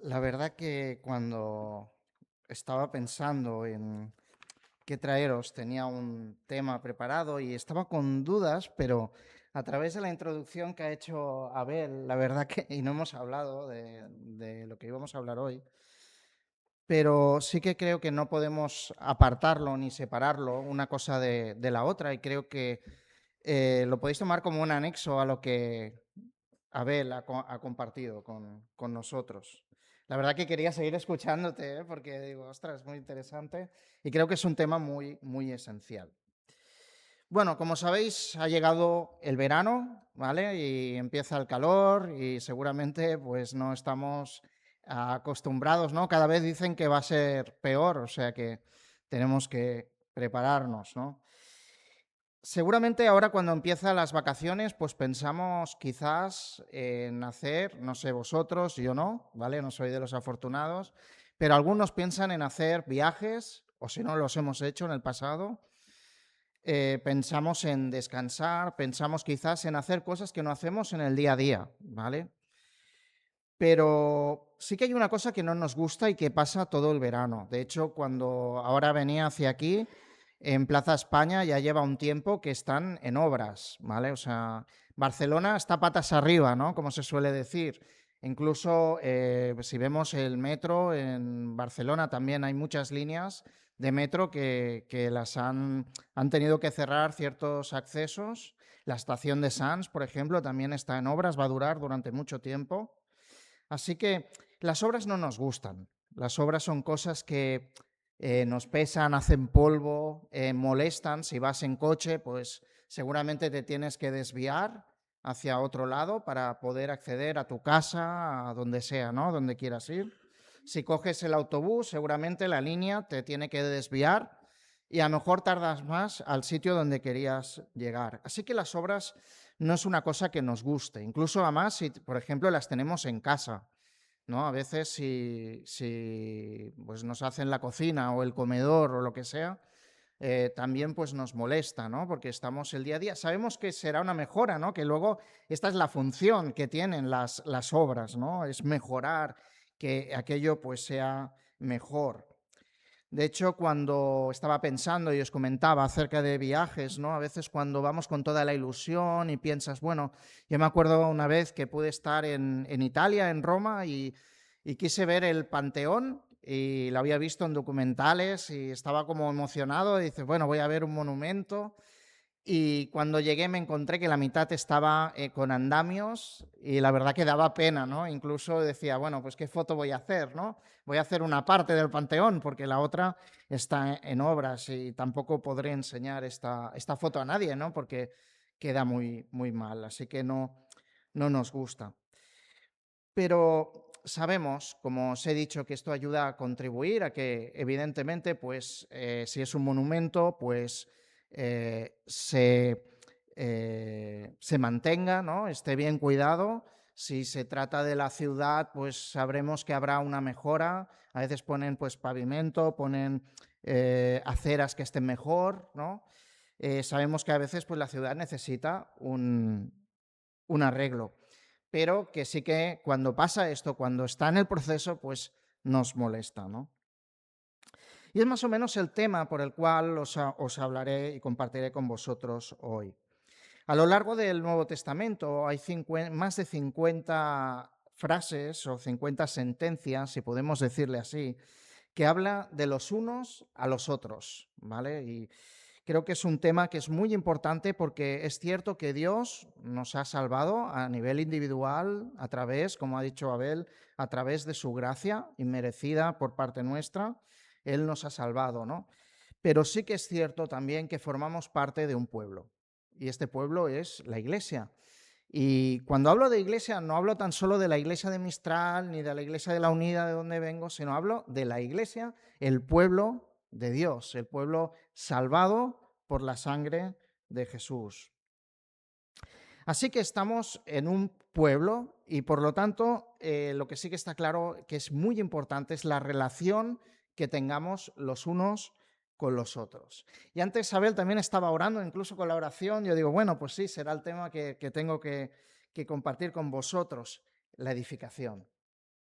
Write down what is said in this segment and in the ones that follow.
La verdad que cuando estaba pensando en qué traeros, tenía un tema preparado y estaba con dudas, pero a través de la introducción que ha hecho Abel, la verdad que, y no hemos hablado de lo que íbamos a hablar hoy, pero sí que creo que no podemos apartarlo ni separarlo una cosa de la otra y creo que lo podéis tomar como un anexo a lo que Abel ha compartido con nosotros. La verdad que quería seguir escuchándote, ¿eh? Porque digo, ostras, es muy interesante y creo que es un tema muy, muy esencial. Bueno, como sabéis, ha llegado el verano, ¿vale? Y empieza el calor y seguramente pues no estamos acostumbrados, ¿no? Cada vez dicen que va a ser peor, o sea que tenemos que prepararnos, ¿no? Seguramente ahora cuando empiezan las vacaciones, pues pensamos quizás en hacer, no sé vosotros, yo no, ¿vale? No soy de los afortunados, pero algunos piensan en hacer viajes, o si no los hemos hecho en el pasado. Pensamos en descansar, pensamos quizás en hacer cosas que no hacemos en el día a día, ¿vale? Pero sí que hay una cosa que no nos gusta y que pasa todo el verano. De hecho, cuando ahora venía hacia aquí, en Plaza España ya lleva un tiempo que están en obras, ¿vale? O sea, Barcelona está patas arriba, ¿no? Como se suele decir. Incluso si vemos el metro en Barcelona, también hay muchas líneas de metro que han tenido que cerrar ciertos accesos. La estación de Sants, por ejemplo, también está en obras, va a durar durante mucho tiempo. Así que las obras no nos gustan. Las obras son cosas que nos pesan, hacen polvo, molestan. Si vas en coche, pues seguramente te tienes que desviar hacia otro lado para poder acceder a tu casa, a donde sea, ¿no? Donde quieras ir. Si coges el autobús, seguramente la línea te tiene que desviar y a lo mejor tardas más al sitio donde querías llegar. Así que las obras no es una cosa que nos guste. Incluso además, si por ejemplo las tenemos en casa, ¿no? A veces si pues nos hacen la cocina o el comedor o lo que sea, también pues nos molesta, ¿no? Porque estamos el día a día. Sabemos que será una mejora, ¿no? Que luego esta es la función que tienen las obras, ¿no? Es mejorar, que aquello pues sea mejor. De hecho, cuando estaba pensando y os comentaba acerca de viajes, ¿no? A veces cuando vamos con toda la ilusión y piensas, bueno, yo me acuerdo una vez que pude estar en Italia, en Roma, y quise ver el Panteón y lo había visto en documentales y estaba como emocionado y dices, bueno, voy a ver un monumento y cuando llegué me encontré que la mitad estaba con andamios y la verdad que daba pena, ¿no? Incluso decía, bueno, pues qué foto voy a hacer, ¿no? Voy a hacer una parte del Panteón porque la otra está en obras y tampoco podré enseñar esta foto a nadie, ¿no? Porque queda muy, muy mal, así que no nos gusta. Pero sabemos, como os he dicho, que esto ayuda a contribuir a que, evidentemente, pues si es un monumento, pues se mantenga, ¿no? Esté bien cuidado. Si se trata de la ciudad, pues sabremos que habrá una mejora. A veces ponen pues pavimento, ponen aceras que estén mejor, ¿no? Sabemos que a veces pues la ciudad necesita un arreglo, pero que sí que cuando pasa esto, cuando está en el proceso, pues nos molesta, ¿no? Y es más o menos el tema por el cual os hablaré y compartiré con vosotros hoy. A lo largo del Nuevo Testamento hay más de 50 frases o 50 sentencias, si podemos decirle así, que habla de los unos a los otros, ¿vale? Y creo que es un tema que es muy importante porque es cierto que Dios nos ha salvado a nivel individual a través, como ha dicho Abel, a través de su gracia inmerecida por parte nuestra. Él nos ha salvado, ¿no? Pero sí que es cierto también que formamos parte de un pueblo y este pueblo es la Iglesia. Y cuando hablo de iglesia, no hablo tan solo de la iglesia de Mistral ni de la iglesia de la Unida de donde vengo, sino hablo de la iglesia, el pueblo de Dios, el pueblo salvado por la sangre de Jesús. Así que estamos en un pueblo y por lo tanto lo que sí que está claro que es muy importante es la relación que tengamos los unos con los otros. Y antes Abel también estaba orando, incluso con la oración, yo digo, bueno, pues sí, será el tema que tengo que compartir con vosotros, la edificación.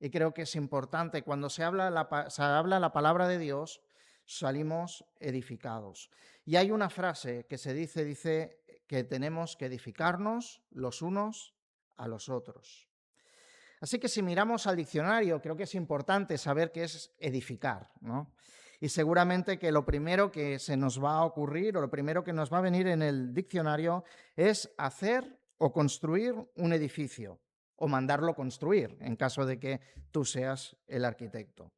Y creo que es importante, cuando se habla la palabra de Dios, salimos edificados. Y hay una frase que se dice que tenemos que edificarnos los unos a los otros. Así que si miramos al diccionario, creo que es importante saber qué es edificar, ¿no? Y seguramente que lo primero que se nos va a ocurrir o lo primero que nos va a venir en el diccionario es hacer o construir un edificio o mandarlo construir, en caso de que tú seas el arquitecto.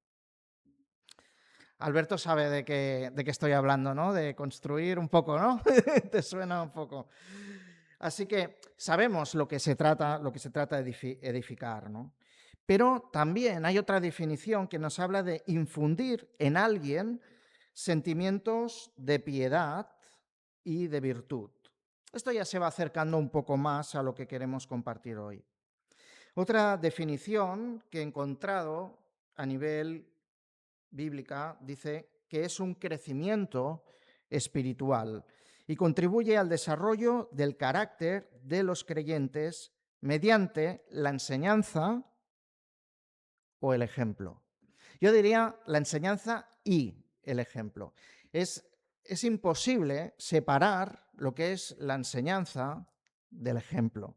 Alberto sabe de qué estoy hablando, ¿no? De construir un poco, ¿no? ¿Te suena un poco? Así que sabemos lo que se trata de edificar, ¿no? Pero también hay otra definición que nos habla de infundir en alguien sentimientos de piedad y de virtud. Esto ya se va acercando un poco más a lo que queremos compartir hoy. Otra definición que he encontrado a nivel bíblica dice que es un crecimiento espiritual y contribuye al desarrollo del carácter de los creyentes mediante la enseñanza o el ejemplo. Yo diría la enseñanza y el ejemplo. Es imposible separar lo que es la enseñanza del ejemplo.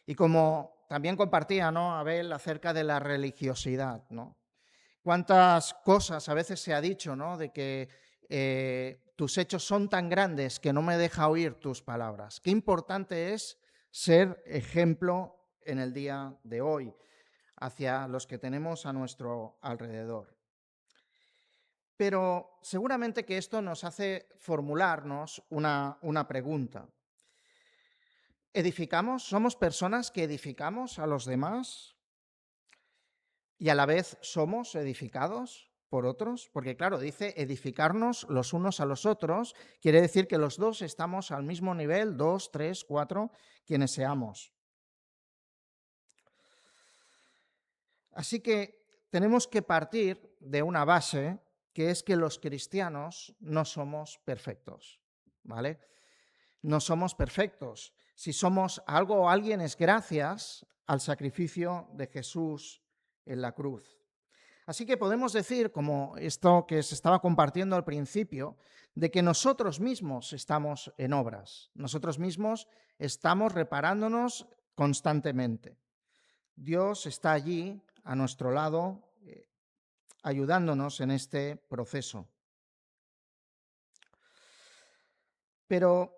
Y como también compartía, ¿no?, Abel, acerca de la religiosidad, ¿no? Cuántas cosas a veces se ha dicho, ¿no?, de que tus hechos son tan grandes que no me deja oír tus palabras. Qué importante es ser ejemplo en el día de hoy hacia los que tenemos a nuestro alrededor. Pero seguramente que esto nos hace formularnos una pregunta. ¿Edificamos? ¿Somos personas que edificamos a los demás y a la vez somos edificados por otros? Porque claro, dice edificarnos los unos a los otros, quiere decir que los dos estamos al mismo nivel, 2, 3, 4, quienes seamos. Así que tenemos que partir de una base, que es que los cristianos no somos perfectos, ¿vale? No somos perfectos. Si somos algo o alguien es gracias al sacrificio de Jesús en la cruz. Así que podemos decir, como esto que se estaba compartiendo al principio, de que nosotros mismos estamos en obras. Nosotros mismos estamos reparándonos constantemente. Dios está allí a nuestro lado, ayudándonos en este proceso. Pero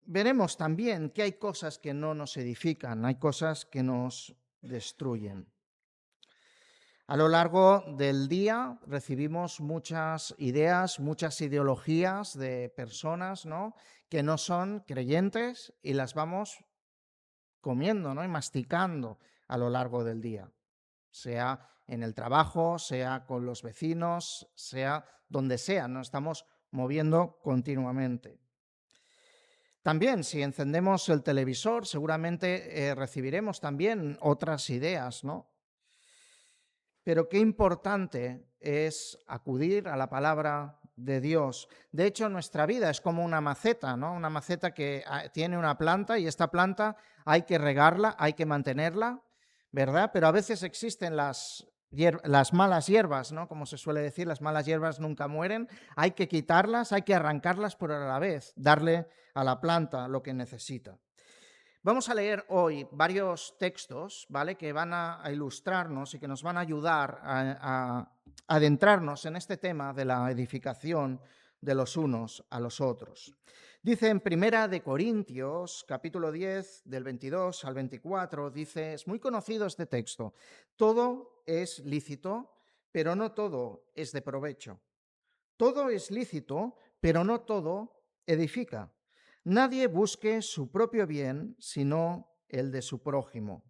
veremos también que hay cosas que no nos edifican, hay cosas que nos destruyen. A lo largo del día recibimos muchas ideas, muchas ideologías de personas, ¿no?, que no son creyentes y las vamos comiendo, ¿no?, y masticando a lo largo del día, sea en el trabajo, sea con los vecinos, sea donde sea, nos estamos moviendo continuamente. También, si encendemos el televisor, seguramente recibiremos también otras ideas, ¿no? Pero qué importante es acudir a la palabra de Dios. De hecho, nuestra vida es como una maceta, ¿no? Una maceta que tiene una planta y esta planta hay que regarla, hay que mantenerla, ¿verdad? Pero a veces existen las malas hierbas, ¿no?, como se suele decir, las malas hierbas nunca mueren. Hay que quitarlas, hay que arrancarlas, pero a la vez darle a la planta lo que necesita. Vamos a leer hoy varios textos, ¿vale?, que van a ilustrarnos y que nos van a ayudar a adentrarnos en este tema de la edificación de los unos a los otros. Dice en Primera de Corintios, capítulo 10, del 22 al 24, dice, es muy conocido este texto: todo es lícito, pero no todo es de provecho. Todo es lícito, pero no todo edifica. Nadie busque su propio bien, sino el de su prójimo.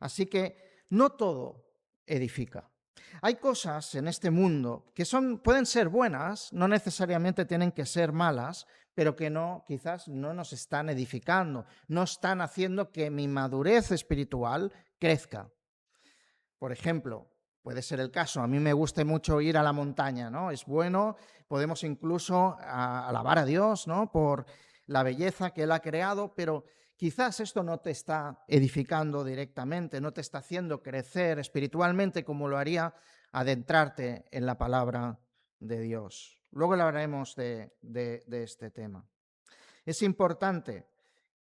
Así que no todo edifica. Hay cosas en este mundo que pueden ser buenas, no necesariamente tienen que ser malas, pero que quizás no nos están edificando, no están haciendo que mi madurez espiritual crezca. Por ejemplo, puede ser el caso, a mí me gusta mucho ir a la montaña, ¿no? Es bueno, podemos incluso alabar a Dios, ¿no?, por la belleza que Él ha creado, pero Quizás esto no te está edificando directamente, no te está haciendo crecer espiritualmente como lo haría adentrarte en la palabra de Dios. Luego hablaremos de este tema. Es importante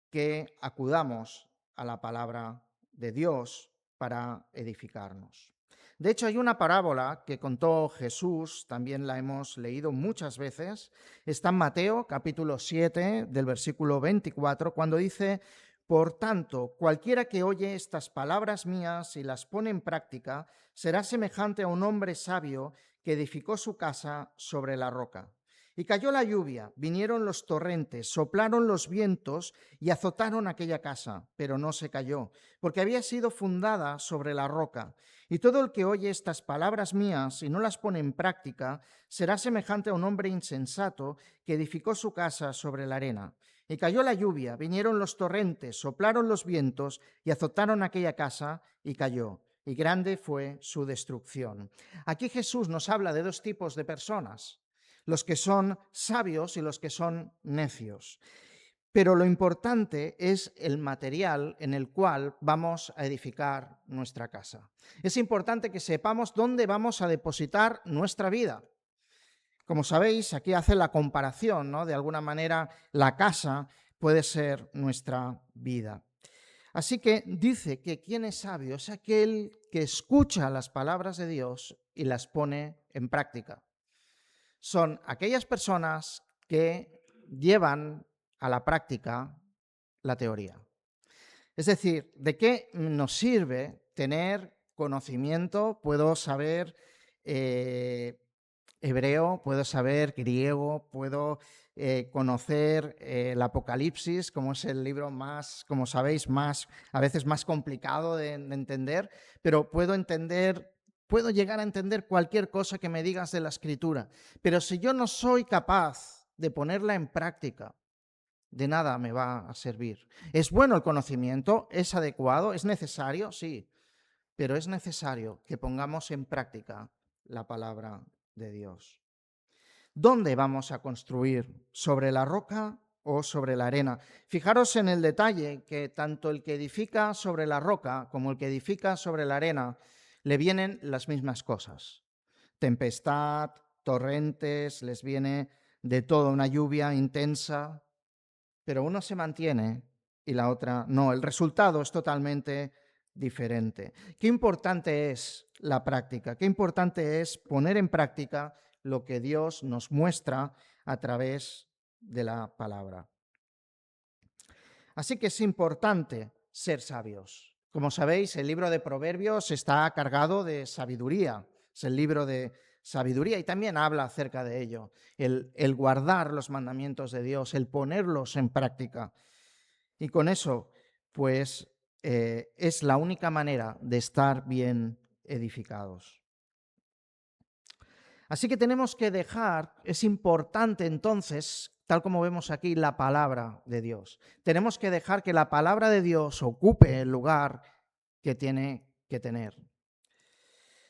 que acudamos a la palabra de Dios para edificarnos. De hecho, hay una parábola que contó Jesús, también la hemos leído muchas veces, está en Mateo capítulo 7 del versículo 24, cuando dice: por tanto, cualquiera que oye estas palabras mías y las pone en práctica, será semejante a un hombre sabio que edificó su casa sobre la roca. Y cayó la lluvia, vinieron los torrentes, soplaron los vientos y azotaron aquella casa, pero no se cayó, porque había sido fundada sobre la roca. Y todo el que oye estas palabras mías y no las pone en práctica, será semejante a un hombre insensato que edificó su casa sobre la arena. Y cayó la lluvia, vinieron los torrentes, soplaron los vientos y azotaron aquella casa y cayó. Y grande fue su destrucción. Aquí Jesús nos habla de dos tipos de personas: los que son sabios y los que son necios. Pero lo importante es el material en el cual vamos a edificar nuestra casa. Es importante que sepamos dónde vamos a depositar nuestra vida. Como sabéis, aquí hace la comparación, ¿no? De alguna manera, la casa puede ser nuestra vida. Así que dice que quien es sabio es aquel que escucha las palabras de Dios y las pone en práctica. Son aquellas personas que llevan a la práctica la teoría. Es decir, ¿de qué nos sirve tener conocimiento? Puedo saber hebreo, puedo saber griego, puedo conocer el Apocalipsis, como es el libro más, como sabéis, a veces más complicado de entender, pero puedo llegar a entender cualquier cosa que me digas de la Escritura. Pero si yo no soy capaz de ponerla en práctica, de nada me va a servir. ¿Es bueno el conocimiento? ¿Es adecuado? ¿Es necesario? Sí, pero es necesario que pongamos en práctica la palabra de Dios. ¿Dónde vamos a construir? ¿Sobre la roca o sobre la arena? Fijaros en el detalle que tanto el que edifica sobre la roca como el que edifica sobre la arena le vienen las mismas cosas. Tempestad, torrentes, les viene de todo, una lluvia intensa, pero uno se mantiene y la otra no. El resultado es totalmente diferente. Qué importante es la práctica, qué importante es poner en práctica lo que Dios nos muestra a través de la palabra. Así que es importante ser sabios. Como sabéis, el libro de Proverbios está cargado de sabiduría. Es el libro de sabiduría y también habla acerca de ello. El guardar los mandamientos de Dios, el ponerlos en práctica. Y con eso, pues, es la única manera de estar bien edificados. Así que tenemos que dejar, es importante entonces, tal como vemos aquí, la palabra de Dios. Tenemos que dejar que la palabra de Dios ocupe el lugar que tiene que tener.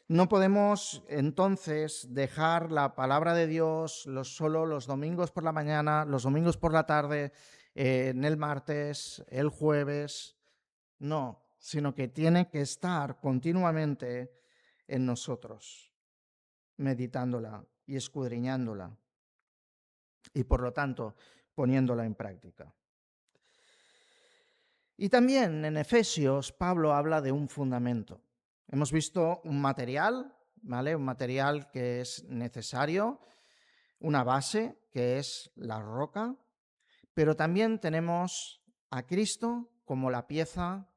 No podemos entonces dejar la palabra de Dios solo los domingos por la mañana, los domingos por la tarde, en el martes, el jueves. No, sino que tiene que estar continuamente en nosotros, meditándola y escudriñándola y por lo tanto poniéndola en práctica. Y también en Efesios Pablo habla de un fundamento. Hemos visto un material, ¿vale? Un material que es necesario, una base que es la roca, pero también tenemos a Cristo como la pieza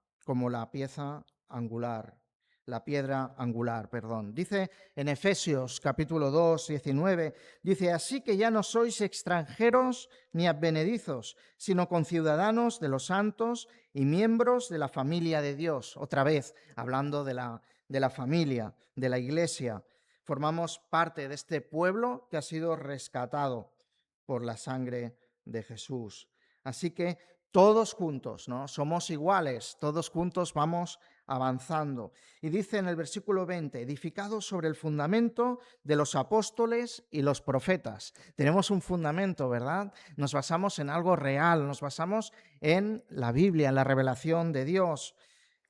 angular, la piedra angular, perdón. Dice en Efesios capítulo 2, 19, dice: así que ya no sois extranjeros ni advenedizos, sino conciudadanos de los santos y miembros de la familia de Dios. Otra vez, hablando de la familia, de la iglesia. Formamos parte de este pueblo que ha sido rescatado por la sangre de Jesús. Así que todos juntos, ¿no? Somos iguales, todos juntos vamos avanzando. Y dice en el versículo 20, edificado sobre el fundamento de los apóstoles y los profetas. Tenemos un fundamento, ¿verdad? Nos basamos en algo real, nos basamos en la Biblia, en la revelación de Dios.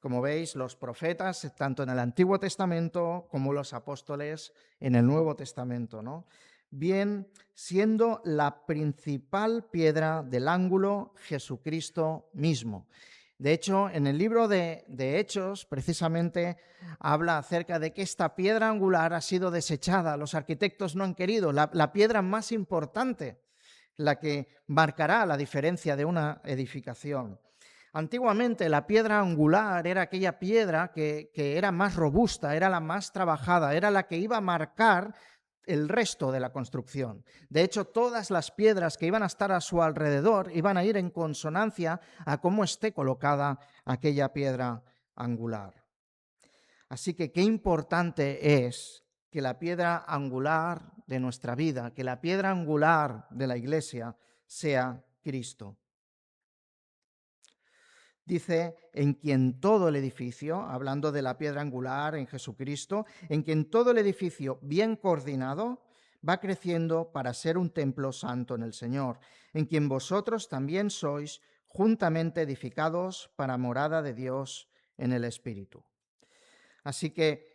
Como veis, los profetas, tanto en el Antiguo Testamento como los apóstoles en el Nuevo Testamento, ¿no? Bien, siendo la principal piedra del ángulo Jesucristo mismo. De hecho, en el libro de Hechos, precisamente, habla acerca de que esta piedra angular ha sido desechada. Los arquitectos no han querido. La piedra más importante, la que marcará la diferencia de una edificación. Antiguamente la piedra angular era aquella piedra que era más robusta, era la más trabajada, era la que iba a marcar el resto de la construcción. De hecho, todas las piedras que iban a estar a su alrededor iban a ir en consonancia a cómo esté colocada aquella piedra angular. Así que qué importante es que la piedra angular de nuestra vida, que la piedra angular de la Iglesia sea Cristo. Dice, en quien todo el edificio, hablando de la piedra angular en Jesucristo, en quien todo el edificio bien coordinado va creciendo para ser un templo santo en el Señor, en quien vosotros también sois juntamente edificados para morada de Dios en el Espíritu. Así que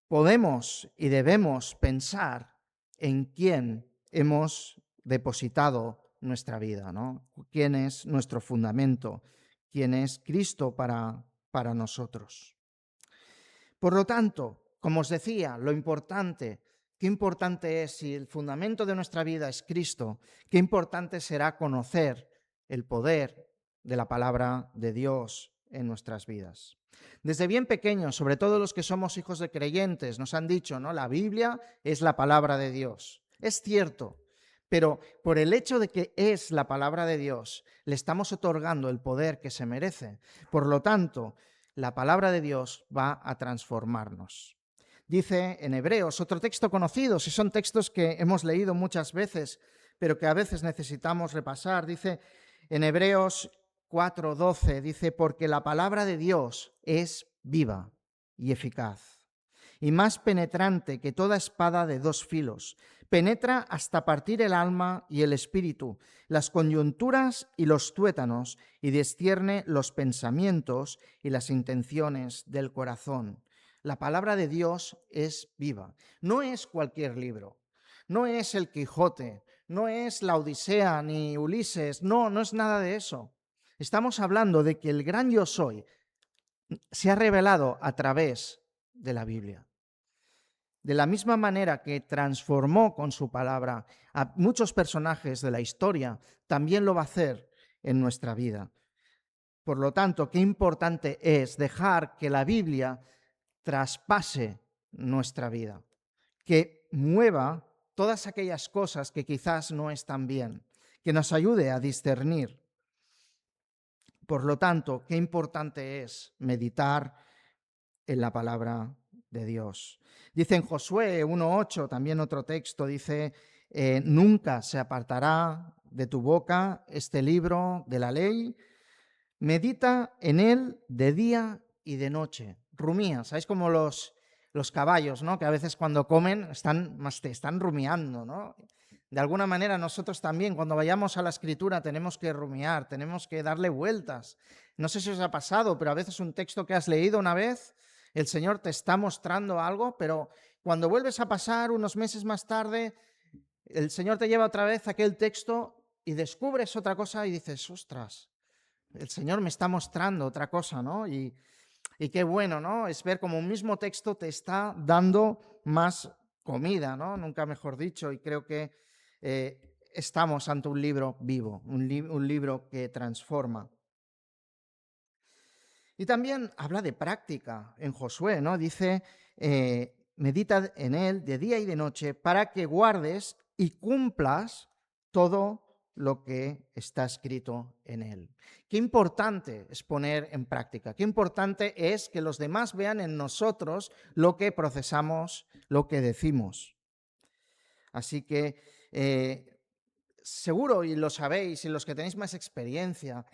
podemos y debemos pensar en quién hemos depositado nuestra vida, ¿no? ¿Quién es nuestro fundamento? ¿Quién es Cristo para nosotros? Por lo tanto, como os decía, qué importante es, si el fundamento de nuestra vida es Cristo, qué importante será conocer el poder de la palabra de Dios en nuestras vidas. Desde bien pequeños, sobre todo los que somos hijos de creyentes, nos han dicho, ¿no? La Biblia es la palabra de Dios. Es cierto, pero por el hecho de que es la palabra de Dios, le estamos otorgando el poder que se merece. Por lo tanto, la palabra de Dios va a transformarnos. Dice en Hebreos, otro texto conocido, si son textos que hemos leído muchas veces, pero que a veces necesitamos repasar, dice en Hebreos 4:12, dice, porque la palabra de Dios es viva y eficaz, y más penetrante que toda espada de dos filos. Penetra hasta partir el alma y el espíritu, las coyunturas y los tuétanos, y discierne los pensamientos y las intenciones del corazón. La palabra de Dios es viva. No es cualquier libro, no es el Quijote, no es la Odisea ni Ulises, no es nada de eso. Estamos hablando de que el gran yo soy se ha revelado a través de la Biblia. De la misma manera que transformó con su palabra a muchos personajes de la historia, también lo va a hacer en nuestra vida. Por lo tanto, qué importante es dejar que la Biblia traspase nuestra vida, que mueva todas aquellas cosas que quizás no están bien, que nos ayude a discernir. Por lo tanto, qué importante es meditar en la palabra de Dios. Dice en Josué 1:8, también otro texto, dice, nunca se apartará de tu boca este libro de la ley, medita en él de día y de noche. Rumía, ¿sabéis? Como los caballos, ¿no? Que a veces cuando comen están rumiando, ¿no? De alguna manera nosotros también cuando vayamos a la Escritura tenemos que rumiar, tenemos que darle vueltas. No sé si os ha pasado, pero a veces un texto que has leído una vez, el Señor te está mostrando algo, pero cuando vuelves a pasar unos meses más tarde, el Señor te lleva otra vez a aquel texto y descubres otra cosa y dices, ostras, el Señor me está mostrando otra cosa, ¿no? Y qué bueno, ¿no? Es ver como un mismo texto te está dando más comida, ¿no? Nunca mejor dicho, y creo que estamos ante un libro vivo, un libro que transforma. Y también habla de práctica en Josué, ¿no? Dice, medita en él de día y de noche para que guardes y cumplas todo lo que está escrito en él. Qué importante es poner en práctica, qué importante es que los demás vean en nosotros lo que procesamos, lo que decimos. Así que seguro, y lo sabéis, y los que tenéis más experiencia,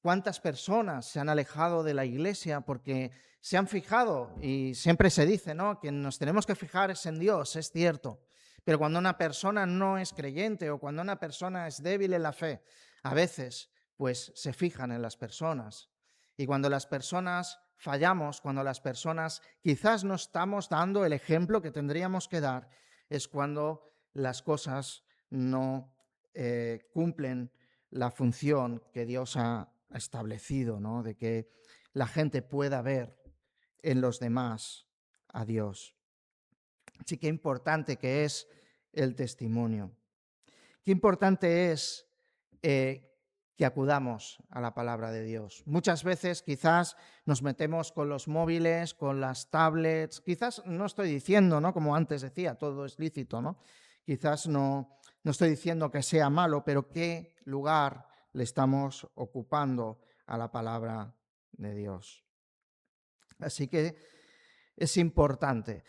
¿Cuántas personas se han alejado de la iglesia porque se han fijado? Y siempre se dice, ¿no?, que nos tenemos que fijar es en Dios, es cierto. Pero cuando una persona no es creyente o cuando una persona es débil en la fe, a veces pues se fijan en las personas. Y cuando las personas fallamos, cuando las personas quizás no estamos dando el ejemplo que tendríamos que dar, es cuando las cosas no cumplen la función que Dios ha establecido, ¿no?, de que la gente pueda ver en los demás a Dios. Sí, qué importante que es el testimonio. Qué importante es que acudamos a la palabra de Dios. Muchas veces quizás nos metemos con los móviles, con las tablets, quizás no estoy diciendo, ¿no?, como antes decía, todo es lícito, ¿no? Quizás no estoy diciendo que sea malo, pero ¿qué lugar le estamos ocupando a la palabra de Dios? Así que es importante.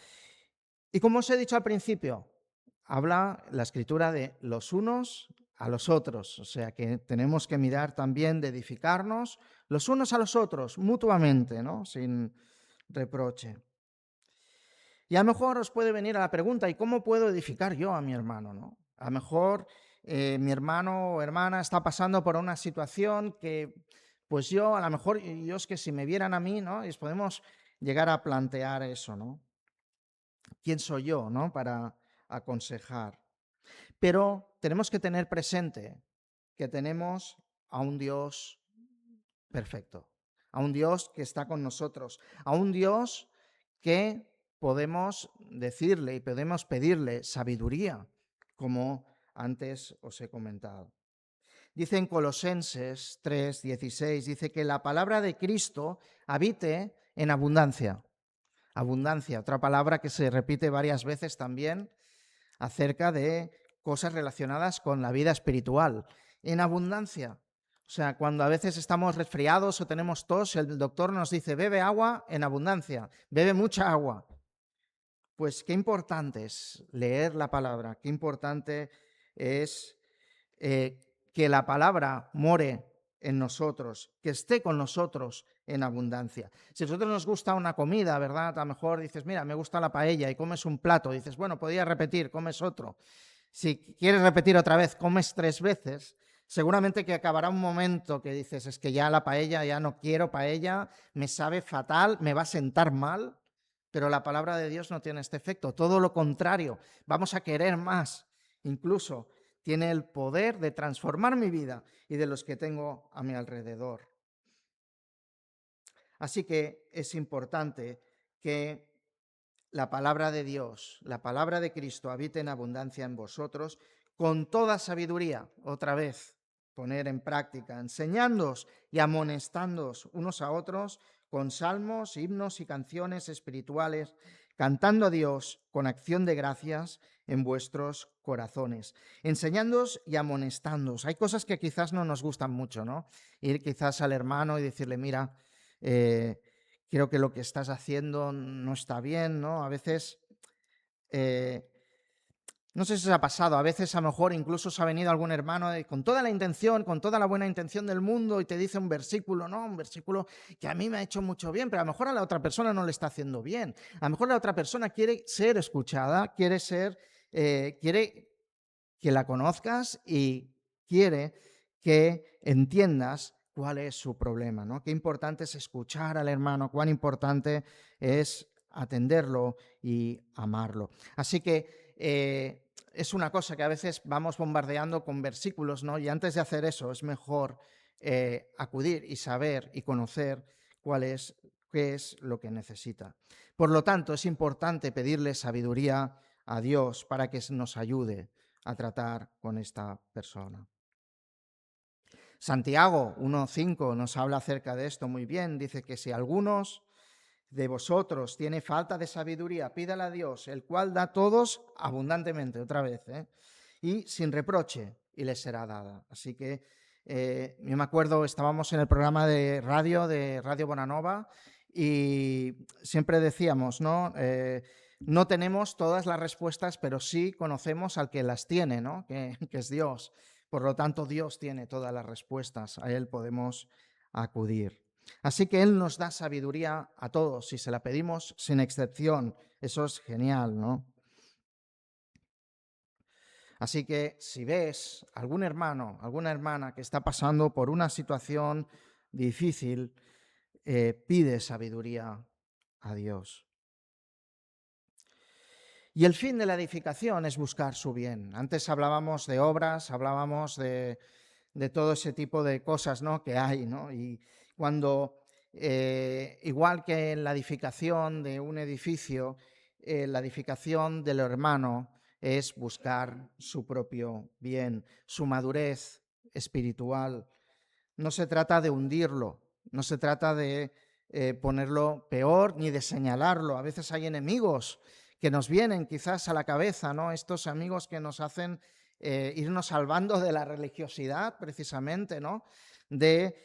Y como os he dicho al principio, habla la Escritura de los unos a los otros, o sea que tenemos que mirar también de edificarnos los unos a los otros mutuamente, ¿no?, sin reproche. Y a lo mejor os puede venir a la pregunta, ¿y cómo puedo edificar yo a mi hermano, no? A lo mejor mi hermano o hermana está pasando por una situación que, pues yo, a lo mejor, y yo es que si me vieran a mí, ¿no?, y podemos llegar a plantear eso, ¿no? ¿Quién soy yo, no?, para aconsejar? Pero tenemos que tener presente que tenemos a un Dios perfecto, a un Dios que está con nosotros, a un Dios que podemos decirle y podemos pedirle sabiduría, como antes os he comentado. Dice en Colosenses 3:16, dice que la palabra de Cristo habite en abundancia. Abundancia, otra palabra que se repite varias veces también acerca de cosas relacionadas con la vida espiritual. En abundancia. O sea, cuando a veces estamos resfriados o tenemos tos, el doctor nos dice, bebe agua en abundancia, bebe mucha agua. Pues qué importante es leer la palabra, qué importante es que la palabra more en nosotros, que esté con nosotros en abundancia. Si a nosotros nos gusta una comida, ¿verdad? A lo mejor dices, mira, me gusta la paella y comes un plato, dices, bueno, podría repetir, comes otro. Si quieres repetir otra vez, comes 3 veces, seguramente que acabará un momento que dices, es que ya la paella, ya no quiero paella, me sabe fatal, me va a sentar mal, pero la palabra de Dios no tiene este efecto, todo lo contrario, vamos a querer más, incluso tiene el poder de transformar mi vida y de los que tengo a mi alrededor. Así que es importante que la palabra de Dios, la palabra de Cristo habite en abundancia en vosotros, con toda sabiduría, otra vez, poner en práctica, enseñándoos y amonestándoos unos a otros con salmos, himnos y canciones espirituales, cantando a Dios con acción de gracias en vuestros corazones, enseñándoos y amonestándoos. Hay cosas que quizás no nos gustan mucho, ¿no? Ir quizás al hermano y decirle, mira, creo que lo que estás haciendo no está bien, ¿no? A veces, no sé si os ha pasado, a veces a lo mejor incluso os ha venido algún hermano con toda la intención, con toda la buena intención del mundo y te dice un versículo, ¿no? Un versículo que a mí me ha hecho mucho bien, pero a lo mejor a la otra persona no le está haciendo bien. A lo mejor la otra persona quiere ser escuchada, quiere que la conozcas y quiere que entiendas cuál es su problema, ¿no? Qué importante es escuchar al hermano, cuán importante es atenderlo y amarlo. Así que es una cosa que a veces vamos bombardeando con versículos, ¿no? Y antes de hacer eso es mejor acudir y saber y conocer qué es lo que necesita. Por lo tanto, es importante pedirle sabiduría a Dios para que nos ayude a tratar con esta persona. Santiago 1:5 nos habla acerca de esto muy bien. Dice que si algunos de vosotros tiene falta de sabiduría, pídala a Dios, el cual da a todos abundantemente, otra vez, y sin reproche, y les será dada. Así que yo me acuerdo, estábamos en el programa de Radio Bonanova, y siempre decíamos, ¿no? No tenemos todas las respuestas, pero sí conocemos al que las tiene, ¿no? Que es Dios. Por lo tanto, Dios tiene todas las respuestas. A Él podemos acudir. Así que Él nos da sabiduría a todos y se la pedimos sin excepción. Eso es genial, ¿no? Así que si ves algún hermano, alguna hermana que está pasando por una situación difícil, pide sabiduría a Dios. Y el fin de la edificación es buscar su bien. Antes hablábamos de obras, hablábamos de todo ese tipo de cosas, ¿no?, que hay, ¿no? Y cuando, igual que en la edificación de un edificio, la edificación del hermano es buscar su propio bien, su madurez espiritual. No se trata de hundirlo, no se trata de ponerlo peor ni de señalarlo. A veces hay enemigos que nos vienen quizás a la cabeza, ¿no? Estos amigos que nos hacen irnos salvando de la religiosidad, precisamente, ¿no? De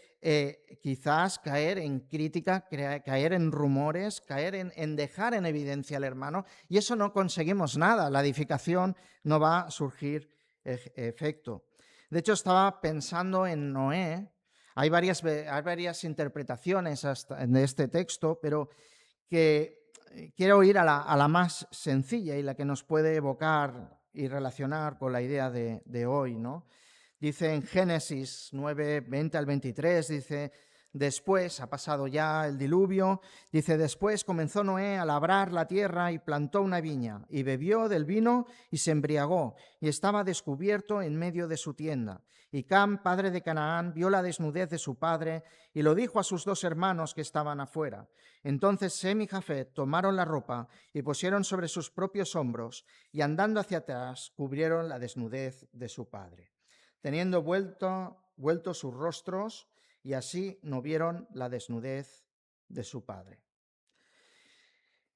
quizás caer en crítica, caer en rumores, caer en dejar en evidencia al hermano, y eso no conseguimos nada. La edificación no va a surgir efecto. De hecho, estaba pensando en Noé. Hay varias interpretaciones de este texto, pero que quiero ir a la más sencilla y la que nos puede evocar y relacionar con la idea de hoy, ¿no? Dice en Génesis 9, 20 al 23, dice: después, ha pasado ya el diluvio, dice: después comenzó Noé a labrar la tierra y plantó una viña, y bebió del vino y se embriagó, y estaba descubierto en medio de su tienda. Y Cam, padre de Canaán, vio la desnudez de su padre y lo dijo a sus dos hermanos que estaban afuera. Entonces Sem y Jafet tomaron la ropa y pusieron sobre sus propios hombros, y andando hacia atrás cubrieron la desnudez de su padre, teniendo vueltos sus rostros, y así no vieron la desnudez de su padre.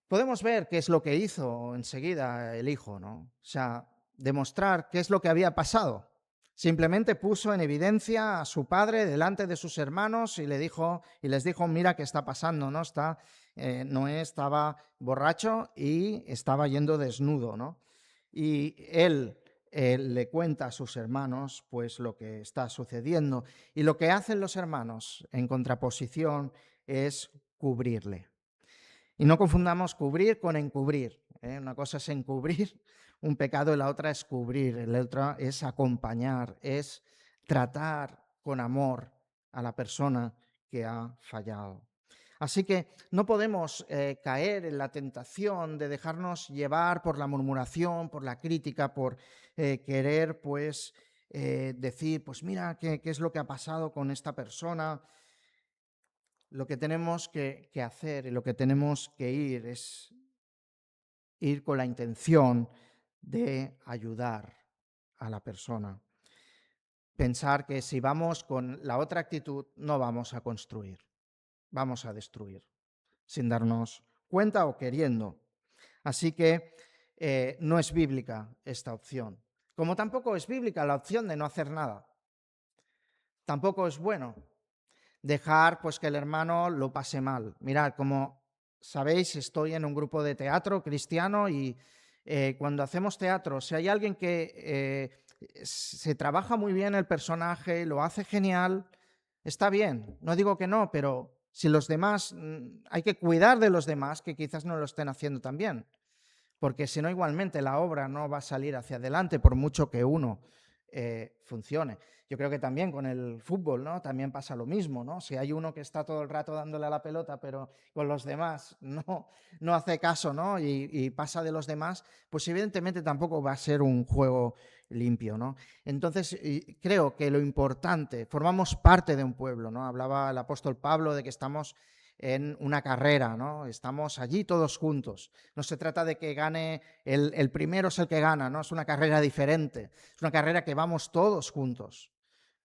Podemos ver qué es lo que hizo enseguida el hijo, ¿no? O sea, demostrar qué es lo que había pasado. Simplemente puso en evidencia a su padre delante de sus hermanos y les dijo: mira qué está pasando, ¿no? Noé estaba borracho y estaba yendo desnudo, ¿no? Y él le cuenta a sus hermanos pues lo que está sucediendo, y lo que hacen los hermanos en contraposición es cubrirle. Y no confundamos cubrir con encubrir, ¿eh? Una cosa es encubrir un pecado y la otra es cubrir, la otra es acompañar, es tratar con amor a la persona que ha fallado. Así que no podemos caer en la tentación de dejarnos llevar por la murmuración, por la crítica, por querer pues decir: pues mira qué es lo que ha pasado con esta persona. Lo que tenemos que hacer y lo que tenemos que ir es ir con la intención de ayudar a la persona. Pensar que si vamos con la otra actitud no vamos a construir, vamos a destruir, sin darnos cuenta o queriendo. Así que no es bíblica esta opción. Como tampoco es bíblica la opción de no hacer nada. Tampoco es bueno dejar pues que el hermano lo pase mal. Mirad, como sabéis, estoy en un grupo de teatro cristiano y cuando hacemos teatro, si hay alguien que se trabaja muy bien el personaje, lo hace genial, está bien, no digo que no, pero si los demás, hay que cuidar de los demás que quizás no lo estén haciendo tan bien, porque si no, igualmente la obra no va a salir hacia adelante por mucho que uno funcione. Yo creo que también con el fútbol, ¿no? También pasa lo mismo, ¿no? Si hay uno que está todo el rato dándole a la pelota, pero con los demás no hace caso, ¿no? Y pasa de los demás, pues evidentemente tampoco va a ser un juego limpio, ¿no? Entonces, creo que lo importante, formamos parte de un pueblo, ¿no? Hablaba el apóstol Pablo de que estamos en una carrera, ¿no? Estamos allí todos juntos. No se trata de que gane el primero, es el que gana, ¿no? Es una carrera diferente, es una carrera que vamos todos juntos.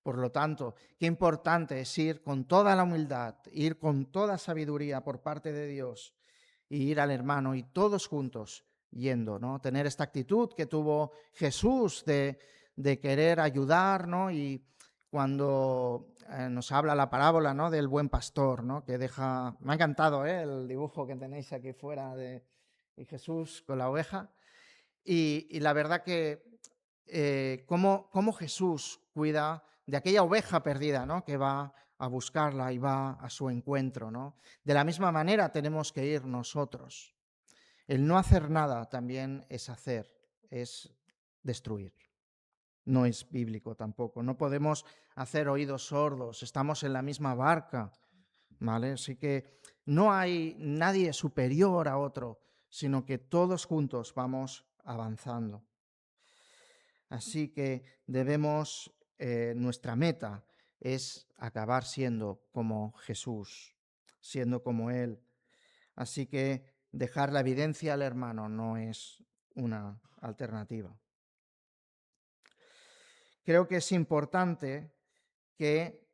Por lo tanto, qué importante es ir con toda la humildad, ir con toda sabiduría por parte de Dios y ir al hermano y todos juntos yendo, ¿no? Tener esta actitud que tuvo Jesús de querer ayudar, ¿no? Y cuando nos habla la parábola, ¿no?, del buen pastor, ¿no?, que deja... Me ha encantado el dibujo que tenéis aquí fuera de Jesús con la oveja. Y la verdad que cómo Jesús cuida de aquella oveja perdida, ¿no? Que va a buscarla y va a su encuentro, ¿no? De la misma manera tenemos que ir nosotros. El no hacer nada también es hacer, es destruir. No es bíblico tampoco. No podemos hacer oídos sordos. Estamos en la misma barca, ¿vale? Así que no hay nadie superior a otro, sino que todos juntos vamos avanzando. Así que debemos, nuestra meta es acabar siendo como Jesús, siendo como Él. Así que dejar la evidencia al hermano no es una alternativa. Creo que es importante que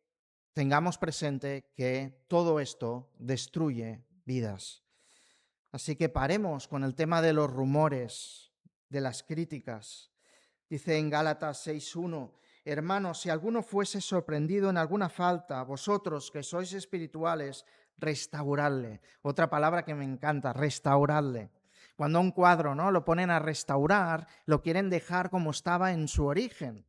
tengamos presente que todo esto destruye vidas. Así que paremos con el tema de los rumores, de las críticas. Dice en Gálatas 6:1, hermanos, si alguno fuese sorprendido en alguna falta, vosotros que sois espirituales, restauradle. Otra palabra que me encanta, restauradle. Cuando un cuadro, ¿no?, lo ponen a restaurar, lo quieren dejar como estaba en su origen.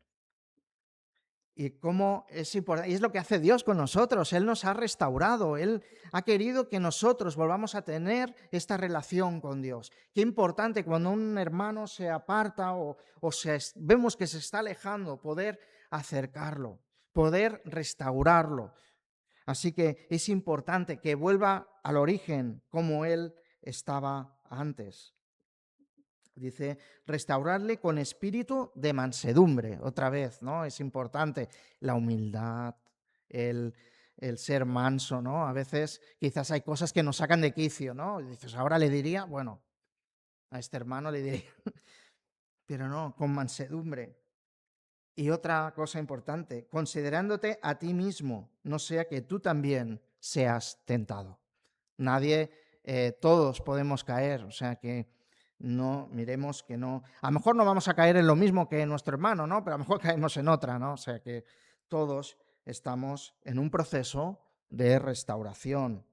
Y cómo es importante, y es lo que hace Dios con nosotros. Él nos ha restaurado, Él ha querido que nosotros volvamos a tener esta relación con Dios. Qué importante cuando un hermano se aparta vemos que se está alejando, poder acercarlo, poder restaurarlo. Así que es importante que vuelva al origen como Él estaba antes. Dice, restaurarle con espíritu de mansedumbre. Otra vez, ¿no? Es importante la humildad, el, el ser manso, ¿no? A veces quizás hay cosas que nos sacan de quicio, ¿no? Y dices, ahora le diría, bueno, a este hermano le diría, pero no, con mansedumbre. Y otra cosa importante, considerándote a ti mismo, no sea que tú también seas tentado. Nadie, todos podemos caer, o sea que no, miremos que no, a lo mejor no vamos a caer en lo mismo que nuestro hermano, ¿no? Pero a lo mejor caemos en otra, ¿no? O sea que todos estamos en un proceso de restauración.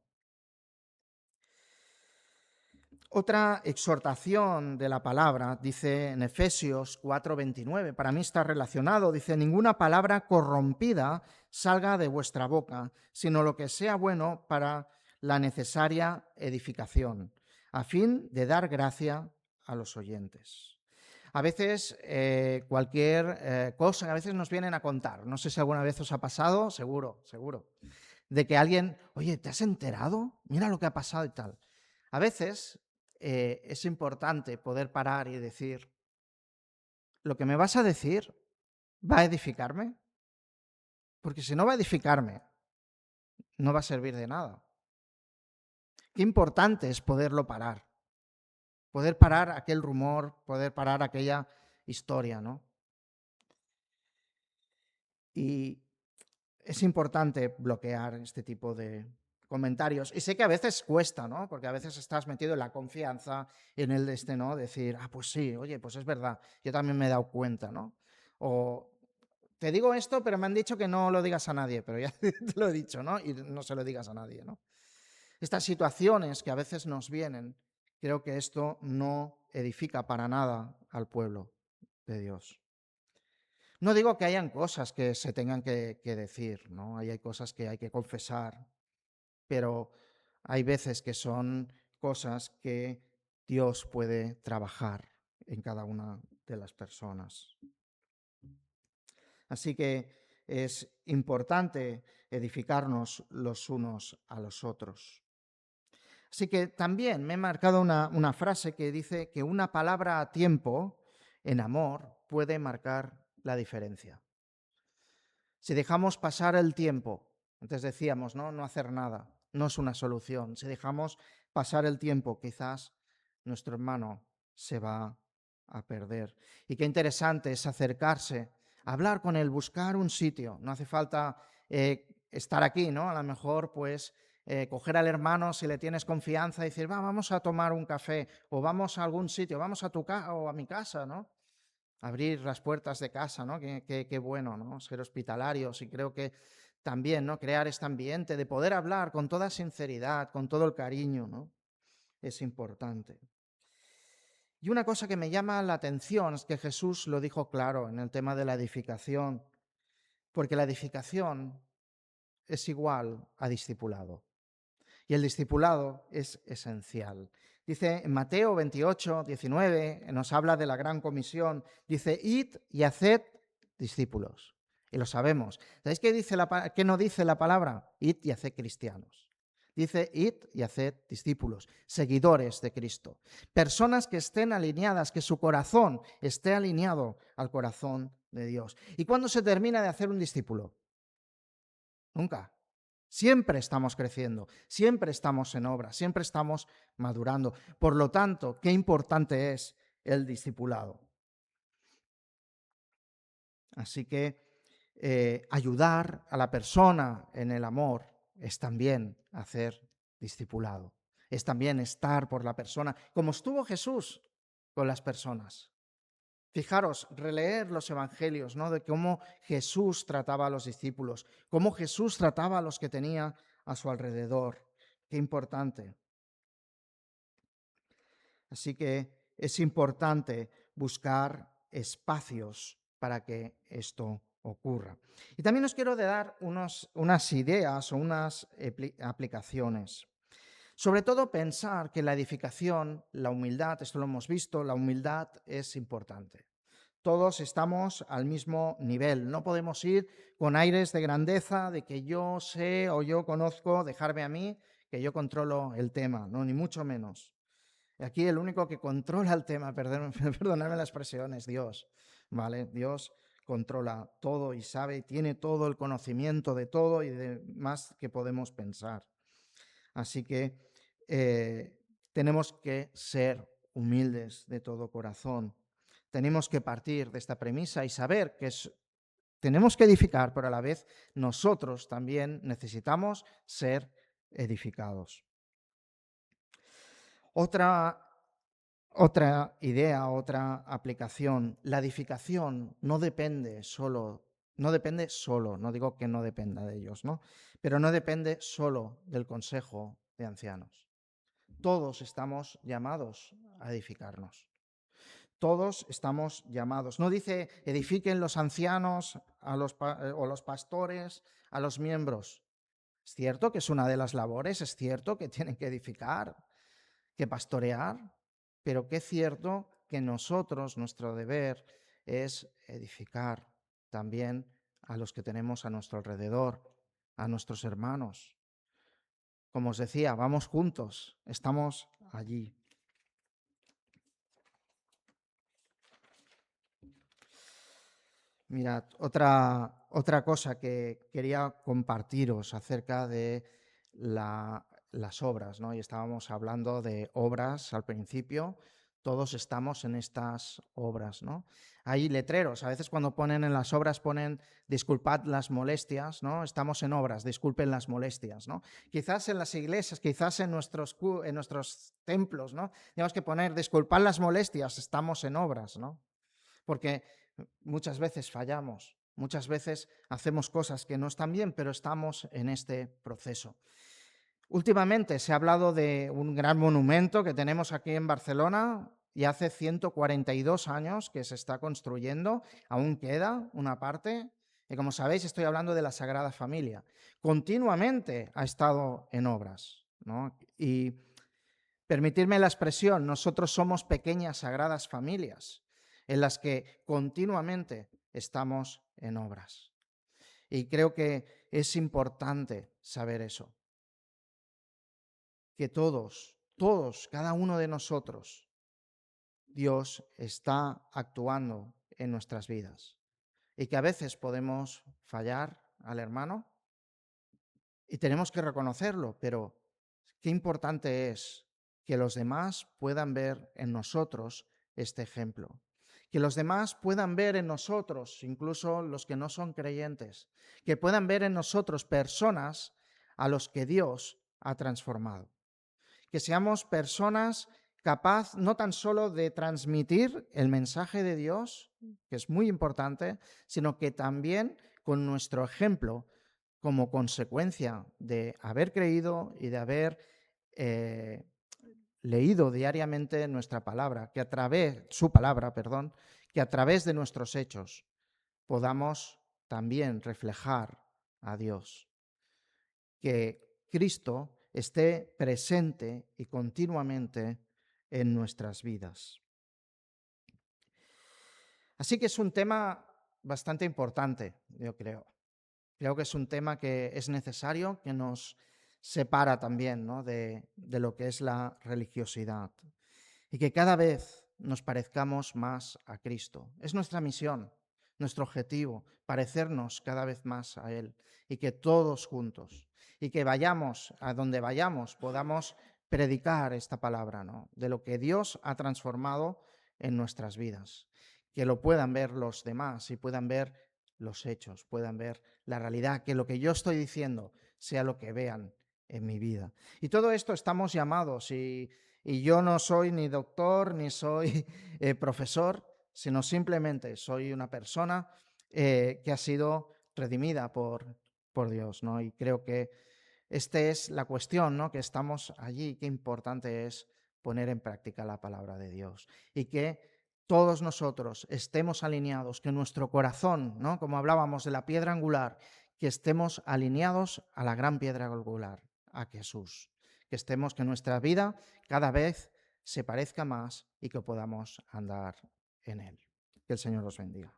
Otra exhortación de la palabra dice en Efesios 4:29, para mí está relacionado, dice, ninguna palabra corrompida salga de vuestra boca, sino lo que sea bueno para la necesaria edificación, a fin de dar gracia a los oyentes. A veces cualquier cosa que a veces nos vienen a contar, no sé si alguna vez os ha pasado, seguro, seguro, de que alguien, oye, ¿te has enterado? Mira lo que ha pasado y tal. A veces es importante poder parar y decir, ¿lo que me vas a decir va a edificarme? Porque si no va a edificarme, no va a servir de nada. Qué importante es poder parar aquel rumor, poder parar aquella historia, ¿no? Y es importante bloquear este tipo de comentarios. Y sé que a veces cuesta, ¿no? Porque a veces estás metido en la confianza, en el de este, ¿no? Decir, ah, pues sí, oye, pues es verdad, yo también me he dado cuenta, ¿no? O te digo esto, pero me han dicho que no lo digas a nadie, pero ya te lo he dicho, ¿no? Y no se lo digas a nadie, ¿no? Estas situaciones que a veces nos vienen, creo que esto no edifica para nada al pueblo de Dios. No digo que hayan cosas que se tengan que decir, ¿no? Hay cosas que hay que confesar, pero hay veces que son cosas que Dios puede trabajar en cada una de las personas. Así que es importante edificarnos los unos a los otros. Así que también me he marcado una frase que dice que una palabra a tiempo, en amor, puede marcar la diferencia. Si dejamos pasar el tiempo, antes decíamos, ¿no? No hacer nada, no es una solución. Si dejamos pasar el tiempo, quizás nuestro hermano se va a perder. Y qué interesante es acercarse, hablar con él, buscar un sitio. No hace falta estar aquí, ¿no? A lo mejor, pues, coger al hermano si le tienes confianza y decir, vamos a tomar un café o vamos a algún sitio, vamos a tu casa o a mi casa, ¿no? Abrir las puertas de casa, ¿no? Qué bueno, ¿no? Ser hospitalarios, y creo que también, ¿no? Crear este ambiente de poder hablar con toda sinceridad, con todo el cariño, ¿no? Es importante. Y una cosa que me llama la atención es que Jesús lo dijo claro en el tema de la edificación. Porque la edificación es igual a discipulado. Y el discipulado es esencial. Dice en Mateo 28, 19, nos habla de la gran comisión. Dice, id y haced discípulos. Y lo sabemos. ¿Sabéis qué no dice la palabra? Id y haced cristianos. Dice, id y haced discípulos, seguidores de Cristo. Personas que estén alineadas, que su corazón esté alineado al corazón de Dios. ¿Y cuándo se termina de hacer un discípulo? Nunca. Siempre estamos creciendo, siempre estamos en obra, siempre estamos madurando. Por lo tanto, qué importante es el discipulado. Así que ayudar a la persona en el amor es también hacer discipulado, es también estar por la persona, como estuvo Jesús con las personas. Fijaros, releer los evangelios, ¿no? De cómo Jesús trataba a los discípulos, cómo Jesús trataba a los que tenía a su alrededor. Qué importante. Así que es importante buscar espacios para que esto ocurra. Y también os quiero dar unas ideas o unas aplicaciones. Sobre todo pensar que la edificación, la humildad, esto lo hemos visto, la humildad es importante. Todos estamos al mismo nivel. No podemos ir con aires de grandeza, de que yo sé o yo conozco, dejarme a mí, que yo controlo el tema, no, ni mucho menos. Aquí el único que controla el tema, perdonadme la expresión, es Dios, ¿vale? Dios controla todo y sabe, tiene todo el conocimiento de todo y de más que podemos pensar. Así que tenemos que ser humildes de todo corazón. Tenemos que partir de esta premisa y saber que tenemos que edificar, pero a la vez nosotros también necesitamos ser edificados. Otra idea, otra aplicación, la edificación no depende solo, no digo que no dependa de ellos, ¿no? Pero no depende solo del consejo de ancianos. Todos estamos llamados a edificarnos. Todos estamos llamados. No dice edifiquen los ancianos o los pastores a los miembros. Es cierto que es una de las labores, es cierto que tienen que edificar, que pastorear, pero que es cierto que nosotros, nuestro deber es edificar también a los que tenemos a nuestro alrededor, a nuestros hermanos. Como os decía, vamos juntos, estamos allí. Mirad, otra cosa que quería compartiros acerca de las obras, ¿no? Y estábamos hablando de obras al principio, todos estamos en estas obras, ¿no? Hay letreros, a veces cuando ponen en las obras ponen disculpad las molestias, ¿no? Estamos en obras, disculpen las molestias, ¿no? Quizás en las iglesias, quizás en nuestros templos, ¿no? Tenemos que poner disculpad las molestias, estamos en obras, ¿no? Porque muchas veces fallamos, muchas veces hacemos cosas que no están bien, pero estamos en este proceso. Últimamente se ha hablado de un gran monumento que tenemos aquí en Barcelona y hace 142 años que se está construyendo, aún queda una parte, y como sabéis estoy hablando de la Sagrada Familia. Continuamente ha estado en obras, ¿no? Y permitirme la expresión, nosotros somos pequeñas sagradas familias en las que continuamente estamos en obras. Y creo que es importante saber eso, que todos, cada uno de nosotros, Dios está actuando en nuestras vidas y que a veces podemos fallar al hermano y tenemos que reconocerlo, pero qué importante es que los demás puedan ver en nosotros este ejemplo, que los demás puedan ver en nosotros, incluso los que no son creyentes, que puedan ver en nosotros personas a los que Dios ha transformado, que seamos personas capaz no tan solo de transmitir el mensaje de Dios, que es muy importante, sino que también con nuestro ejemplo, como consecuencia de haber creído y de haber leído diariamente nuestra palabra, su palabra, perdón, que a través de nuestros hechos podamos también reflejar a Dios, que Cristo esté presente y continuamente en nuestras vidas. Así que es un tema bastante importante, yo creo. Creo que es un tema que es necesario, que nos separa también, ¿no?, de lo que es la religiosidad y que cada vez nos parezcamos más a Cristo. Es nuestra misión, nuestro objetivo, parecernos cada vez más a Él y que todos juntos y que vayamos a donde vayamos podamos predicar esta palabra, ¿no?, de lo que Dios ha transformado en nuestras vidas, que lo puedan ver los demás y puedan ver los hechos, puedan ver la realidad, que lo que yo estoy diciendo sea lo que vean en mi vida. Y todo esto estamos llamados y yo no soy ni doctor ni soy profesor, sino simplemente soy una persona que ha sido redimida por Dios, ¿no? Y creo que esta es la cuestión, ¿no?, que estamos allí, qué importante es poner en práctica la palabra de Dios y que todos nosotros estemos alineados, que nuestro corazón, ¿no?, como hablábamos de la piedra angular, que estemos alineados a la gran piedra angular, a Jesús, que estemos, que nuestra vida cada vez se parezca más y que podamos andar en Él. Que el Señor los bendiga.